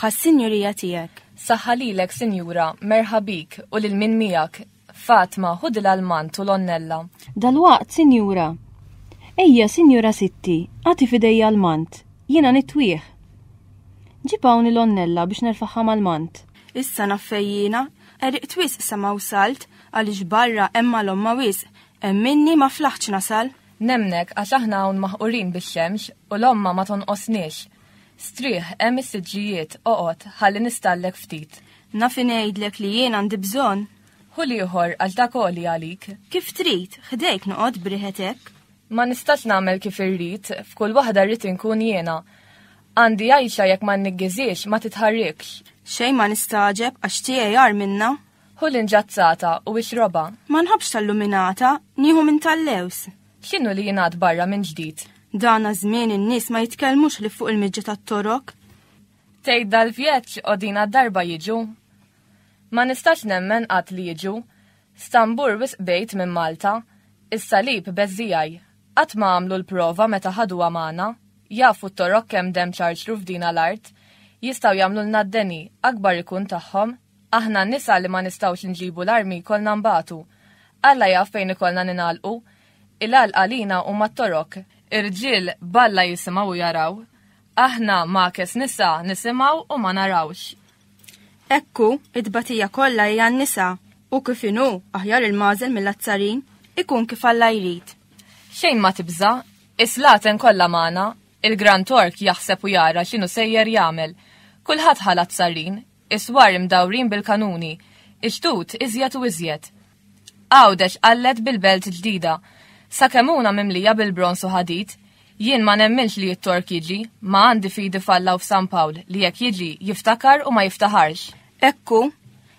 Saħħa s-sinjurija tiegħek. Saħħa lilek, Sinjura, merħabik u lil min miegħek. Fatma, ħudilha l-mant u l-onnella. Dalwaqt, Sinjura. Ejja, Sinjura Sitti, għati fidejja l-mant. Jiena nitwieħ. Ġibawni l-onnella biex nerfaħħa mal-mant. Issa naffejjina, eriq twis sama salt għaliex barra emma l-omma wis, minni ma flaħċ nasal. Nemnek għax aħna hawn maħqurin bix-xemx u l-omma ma tonqosniex. Strieħ hemm is-siġġijiet oqgħod ħalli nistallek ftit. Nafi ngħidlek li jien għandi bżonn. Hu ieħor għal dak għoli għalik. Kif trid, ħdejk noqgħod briħetek. Ma nistax nagħmel kif irrid, f'kull waħda rrid inkun jiena. Għandi għajxa jekk ma nniggiziex ma titħarrikx. Xejn ma nistaġeb għax tiegħi jar minna. Hu l-inġazzata u ix-roba. Ma nħobbx tal-luminata, nieħu minn tal-lews. X'inhu li jingħad barra minn ġdid? Dana żmien in-nies ma jitkellmux li fuq il-miġġa tat-torok. Tgħidha l-vjeġġ qogħdina darba jiġu. Ma nistax nemmen qatt li jiġu. Stambur wisq bejt minn Malta, is-salib beżżijaj. Qatt ma għamlu l-prova meta ħadu magħna, jafu t-torok kemm dem ċarġru f'dina l-art, jistgħu jagħmlu lna d-deni akbar ikun tagħhom. Aħna n-nisa li ma nistgħux nġibu l-armi kolna nbatu. Alla jaf fejn ikollna ninalqu. Il-għal għalina u mat-torok. Irġiel balla jisimgħu jaraw. Aħna makes nisa nisimgħu u ma narawx. Ekku, id-batija kollha hija n-nisa u kif inhu aħjar il-mażel mill-azzarin ikun kif Alla jrid. Xejn ma tibża, islaten kollha magħna, il-Grand Tork jaħseb u jara x'inhu sejjer jagħmel. Kulħadd ħala azzarin, iswar imdawrin bil-kanuni, ix-tut iżjed u iżjed. Għawdex qallet bil-belt ġdida, sakemuna mimlija bil-bronz u ħadid, jien ma nemminx li jittork jiġi, ma għandi fidi fallaw f'San Pawl li jekk jiġi jiftakar u ma jiftaħarx. Ekku,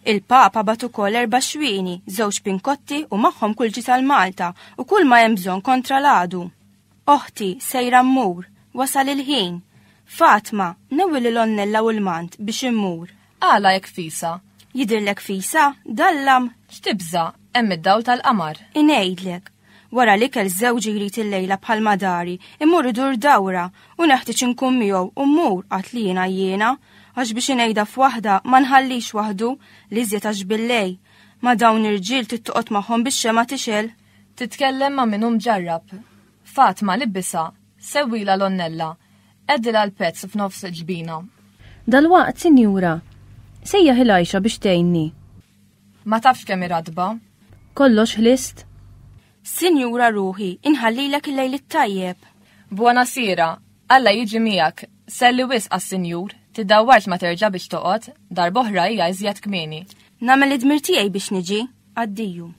il-Papa batu ukoll 4 xwieni, 2 pinkotti u magħhom kull ġi tal-Malta u kull ma hemm bżonn kontra l-għadu. Oħti sejra mmur, wasal il-ħin. Fatma, newwi l-onnella u l-mant biex immur. Għala jekk fisa. Jidirlek fisa, dallam. X'tibża, hemm id-dawl tal-qamar. Inejdlek, wara li kell żewġ jrid il-lejla bħal madari, immur idur dawra u neħtieġ inkun miegħu u mmur qatt li jiena għax biex inejda f'waħda ma nħallix waħdu li żjed għax billej. Ma dawn irġiel tittoqgħod magħhom bix-xema tixel. Titkellem ma' minhom ġarrab. Fatma libbisa, sewwila l-onnella, eddilha l-pezz f'nofs ġbina. Dalwaqt, Sinjura, sejja ħilajxa biex tgħinni. Ma tafx kemm iradba. Kollox ħlist? Sinjura ruħi, inħallilek il-lejl it-tajjeb. Buona sira, Alla jiġi miegħek, selli wisq għas-Sinjur, tiddawwarx ma terġa' biex toqgħod, darb'oħra hija iżjed kmieni. Nagħmel id-dmir tiegħi biex niġi, għaddiju.